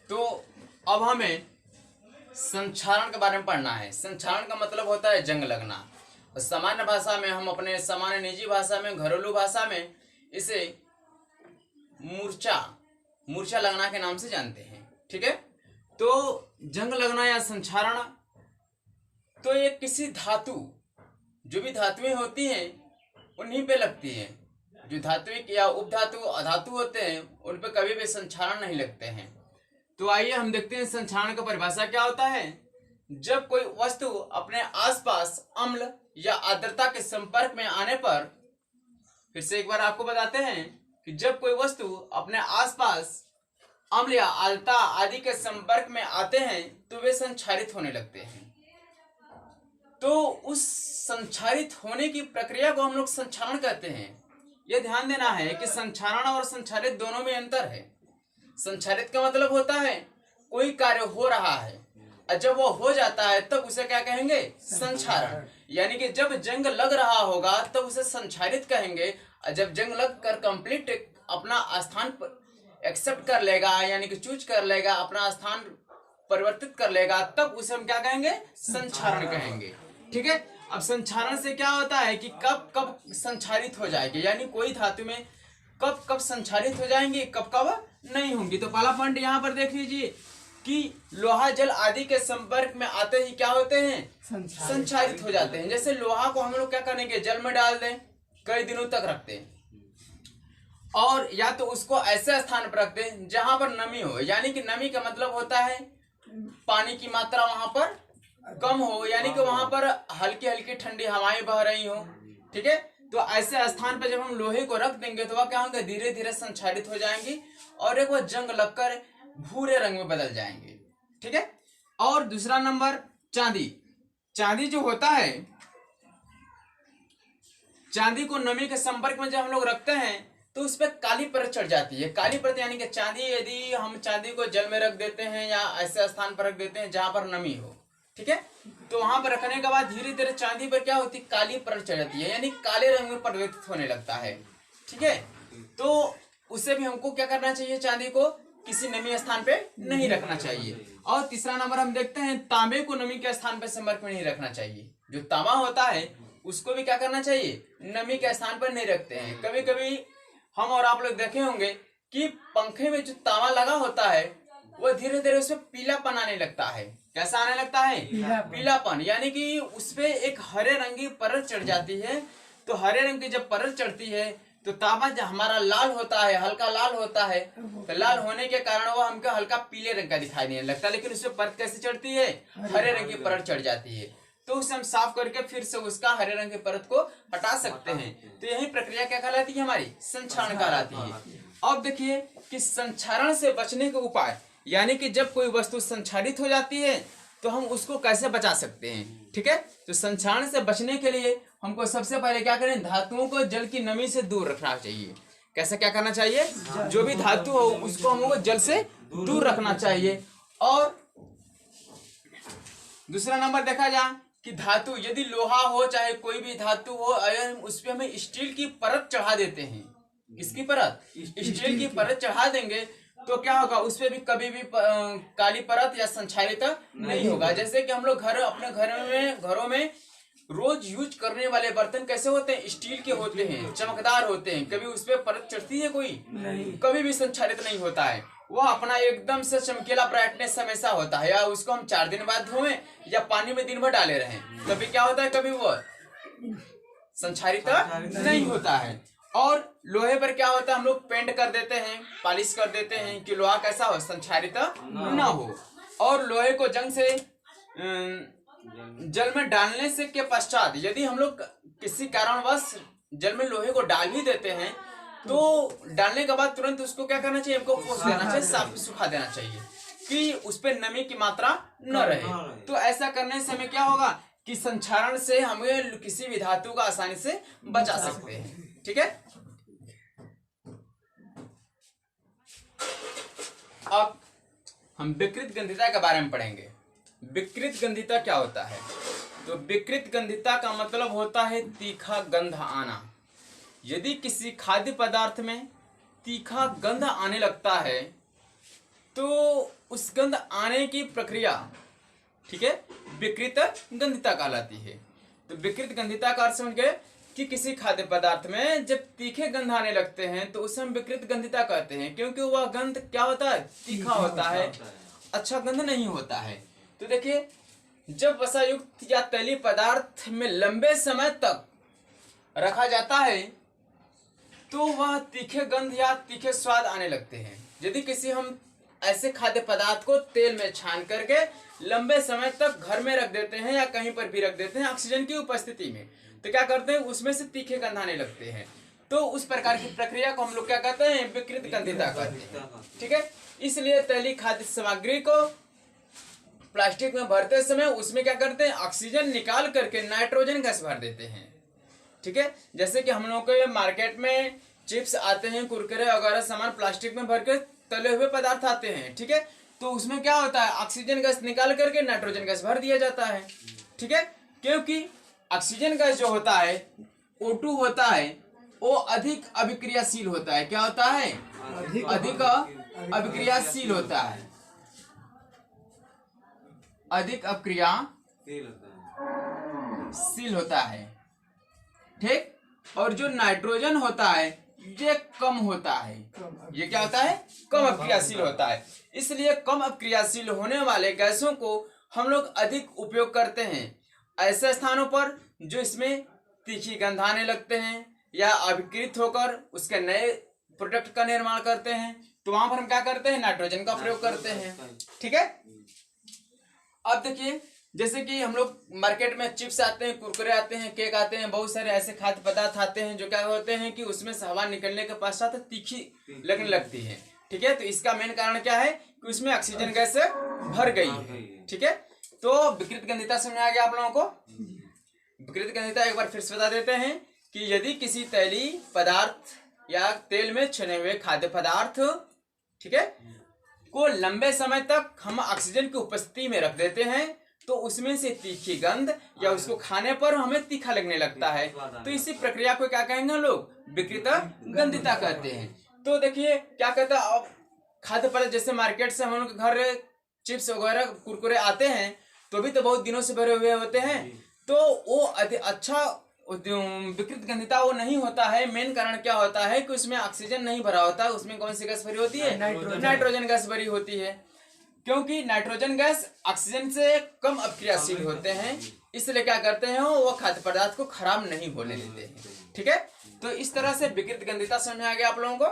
तो अब हमें संक्षारण के बारे में पढ़ना है। संक्षारण का मतलब होता है जंग लगना। और सामान्य भाषा में, हम अपने सामान्य निजी भाषा में, घरेलू भाषा में इसे मूर्छा लगना के नाम से जानते हैं। ठीक है, तो जंग लगना या संक्षारण, तो ये किसी धातु, जो भी धातुएं होती हैं उन्हीं पे लगती हैं। जो धात्विक या उपधातु अधातु होते हैं उन पे कभी भी संक्षारण नहीं लगते हैं। तो आइए हम देखते हैं संक्षारण का परिभाषा क्या होता है। जब कोई वस्तु अपने आसपास अम्ल या आर्द्रता के संपर्क में आने पर, फिर से एक बार आपको बताते हैं कि जब कोई वस्तु अपने आसपास अम्ल या आर्द्रता आदि के संपर्क में आते हैं तो वे संक्षारित होने लगते हैं। तो उस संक्षारित होने की प्रक्रिया को हम लोग संक्षारण कहते हैं। यह ध्यान देना है कि संक्षारण और संक्षारित दोनों में अंतर है। संक्षारित का मतलब होता है कोई कार्य हो रहा है और जब वो हो जाता है तब उसे क्या कहेंगे, संक्षारण। यानी कि जब जंग लग रहा होगा तब उसे संक्षारित कहेंगे, और जब जंग लग कर कंप्लीट अपना स्थान एक्सेप्ट कर लेगा, यानी कि चूज कर लेगा, अपना स्थान परिवर्तित कर लेगा, तब उसे हम क्या कहेंगे, संक्षारण कहेंगे। ठीक है, अब संक्षारण से क्या होता है कि कब कब संक्षारित हो जाएगी, यानी कोई धातु में कब कब संक्षारित हो जाएंगी, कब कब नहीं होंगी। तो पहला पॉइंट यहाँ पर देख लीजिए कि लोहा जल आदि के संपर्क में आते ही क्या होते हैं, संक्षारित हो जाते हैं। जैसे लोहा को हम लोग क्या करेंगे, जल में डाल दें, कई दिनों तक रखते हैं, और या तो उसको ऐसे स्थान पर रखते हैं जहां पर नमी हो, यानी कि नमी का मतलब होता है पानी की मात्रा वहां पर कम हो, यानी कि वहां पर हल्की हल्की ठंडी हवाएं बह रही हो। ठीक है, तो ऐसे स्थान पर जब हम लोहे को रख देंगे तो वह क्या होंगे, धीरे धीरे संक्षारित हो जाएंगी और एक बार जंग लगकर भूरे रंग में बदल जाएंगे। ठीक है, और दूसरा नंबर चांदी। चांदी जो होता है, चांदी को नमी के संपर्क में जब हम लोग रखते हैं तो उस पर काली परत चढ़ जाती है। काली परत यानी कि चांदी, यदि हम चांदी को जल में रख देते हैं या ऐसे स्थान पर रख देते हैं जहां पर नमी हो, ठीक है, तो वहां पर रखने के बाद धीरे धीरे चांदी पर क्या होती है, काली परत चढ़ जाती है, यानी काले रंग में परिवर्तित होने लगता है। ठीक है, तो उसे भी हमको क्या करना चाहिए, चांदी को किसी नमी स्थान पे नहीं रखना चाहिए। और तीसरा नंबर हम देखते हैं, तांबे को नमी के स्थान पर संपर्क में नहीं रखना चाहिए। जो तांबा होता है उसको भी क्या करना चाहिए, नमी के स्थान पर नहीं रखते हैं। कभी कभी हम और आप लोग देखे होंगे कि पंखे में जो तांबा लगा होता है वो धीरे धीरे उसमें पीलापन आने लगता है। कैसा आने लगता है, पीलापन, यानी कि उसपे एक हरे रंग की परत चढ़ जाती है। तो हरे रंग की जब परत चढ़ती है तो तांबा जब हमारा लाल होता है, हल्का लाल होता है, तो लाल होने के कारण वो हमको हल्का पीले रंग का दिखाई नहीं लगता, लेकिन उसपे परत कैसे चढ़ती है, हरे रंग की परत चढ़ जाती है। तो उसे हम साफ करके फिर से उसका हरे रंग की परत को हटा सकते हैं। तो यही प्रक्रिया क्या कहलाती है, हमारी संक्षारण कहलाती है। अब देखिए कि संक्षारण से बचने के उपाय, यानी कि जब कोई वस्तु संक्षारित हो जाती है तो हम उसको कैसे बचा सकते हैं। ठीक है, तो संक्षारण से बचने के लिए हमको सबसे पहले क्या करें, धातुओं को जल की नमी से दूर रखना चाहिए। कैसे क्या करना चाहिए, जो भी धातु हो उसको हमको जल से दूर रखना चाहिए। और दूसरा नंबर देखा जाए कि धातु, यदि लोहा हो चाहे कोई भी धातु हो, अगर उस पर हमें स्टील की परत चढ़ा देते हैं, किसकी परत, स्टील की परत चढ़ा देंगे तो क्या होगा, उस पर भी कभी भी काली परत या संक्षारित नहीं होगा। जैसे कि हम लोग अपने घरों में रोज यूज करने वाले बर्तन कैसे होते हैं, स्टील के होते हैं, चमकदार होते हैं, कभी उस पर परत चढ़ती है कोई नहीं, कभी भी संक्षारित नहीं होता है। वह अपना एकदम से चमकीला ब्राइटनेस हमेशा होता है। या उसको हम 4 दिन बाद धोएं या पानी में दिन भर डाले रहें, कभी क्या होता है, कभी वो संक्षारित नहीं होता है। और लोहे पर क्या होता है, हम लोग पेंट कर देते हैं, पॉलिश कर देते हैं कि लोहा कैसा हो, संक्षारित ना हो। और लोहे को जंग से जल में डालने से के पश्चात यदि हम लोग किसी कारणवश जल में लोहे को डाल भी देते हैं तो डालने के बाद तुरंत उसको क्या करना चाहिए, हमको पोंछ देना चाहिए, साफ सुखा देना चाहिए कि उस पर नमी की मात्रा न रहे। तो ऐसा करने से हमें क्या होगा कि संक्षारण से हमें किसी भी धातु का आसानी से बचा सकते हैं। ठीक है, अब हम विकृत गंधिता के बारे में पढ़ेंगे। विकृत गंधिता क्या होता है, तो विकृत गंधिता का मतलब होता है तीखा गंध आना। यदि किसी खाद्य पदार्थ में तीखा गंध आने लगता है तो उस गंध आने की प्रक्रिया, ठीक है, विकृत गंधिता कहलाती है। तो विकृत गंधिता का अर्थ समझ गए कि किसी खाद्य पदार्थ में जब तीखे गंध आने लगते हैं तो उसे हम विकृत गंधिता कहते हैं, क्योंकि वह गंध क्या होता है, तीखा होता है, अच्छा गंध नहीं होता है। तो देखिए, जब वसायुक्त या तैलीय पदार्थ में लंबे समय तक रखा जाता है तो वह तीखे गंध या तीखे स्वाद आने लगते हैं। यदि किसी हम ऐसे खाद्य पदार्थ को तेल में छान करके लंबे समय तक घर में रख देते हैं या कहीं पर भी रख देते हैं ऑक्सीजन की उपस्थिति में, तो क्या करते हैं, उसमें से तीखे गंध आने लगते हैं। तो उस प्रकार की प्रक्रिया को हम लोग क्या कहते हैं, विकृत गंधिता कहते हैं। ठीक है, इसलिए तैलीय खाद्य सामग्री को प्लास्टिक में भरते समय उसमें क्या करते हैं, ऑक्सीजन निकाल करके नाइट्रोजन गैस भर देते हैं। ठीक है, जैसे कि हम लोग के मार्केट में चिप्स आते हैं, कुरकुरे वगैरह सामान प्लास्टिक में भर के तले हुए पदार्थ आते हैं। ठीक है, तो उसमें क्या होता है, ऑक्सीजन गैस निकाल करके नाइट्रोजन गैस भर दिया जाता है। ठीक है, क्योंकि ऑक्सीजन गैस जो होता है O2 होता है, वो अधिक अभिक्रियाशील होता है। क्या होता है, अधिक अभिक्रियाशील होता है, अधिक अभिक्रियाशील होता है। ठीक, और जो नाइट्रोजन होता है ये कम होता है। ये क्या होता है, कम अभिक्रियाशील होता है। इसलिए कम अभिक्रियाशील होने वाले गैसों को हम लोग अधिक उपयोग करते हैं ऐसे स्थानों पर जो इसमें तीखी गंध आने लगते हैं या अभिकृत होकर उसके नए प्रोडक्ट का निर्माण करते हैं। तो वहां पर हम क्या करते हैं, नाइट्रोजन का प्रयोग करते हैं। ठीक है, अब देखिए, जैसे कि हम लोग मार्केट में चिप्स आते हैं, कुरकुरे आते हैं, केक आते हैं, बहुत सारे ऐसे खाद्य पदार्थ आते हैं जो क्या होते हैं कि उसमें से हवा निकलने के पश्चात तीखी लगने लगती है। ठीक है, तो इसका मेन कारण क्या है कि उसमें ऑक्सीजन गैस भर गई है। ठीक है, तो विकृत गंधिता समझ आ गया आप लोगों को। विकृत गंधिता एक बार फिर से बता देते हैं कि यदि किसी तैलीय पदार्थ या तेल में छने हुए खाद्य पदार्थ, ठीक है, को लंबे समय तक हम ऑक्सीजन की उपस्थिति में रख देते हैं तो उसमें से तीखी गंध या उसको खाने पर हमें तीखा लगने लगता है, तो इसी प्रक्रिया को क्या कहेंगे हम लोग, विकृत गंधिता कहते हैं। तो देखिए क्या कहता है, अब खाद्य पदार्थ जैसे मार्केट से हम लोग के घर चिप्स वगैरह कुरकुरे आते हैं तो भी तो बहुत दिनों से भरे हुए होते हैं, तो वो अच्छा विकृत गंधिता वो नहीं होता है। मेन कारण क्या होता है कि उसमें ऑक्सीजन नहीं भरा होता, उसमें कौन सी गैस भरी होती है, नाइट्रोजन गैस भरी होती है। क्योंकि नाइट्रोजन गैस ऑक्सीजन से कम अभिक्रियाशील होते हैं, इसलिए क्या करते हैं वो खाद्य पदार्थ को खराब नहीं होने देते हैं। ठीक है, तो इस तरह से विकृत गंधिता समझ आ गया आप लोगों को।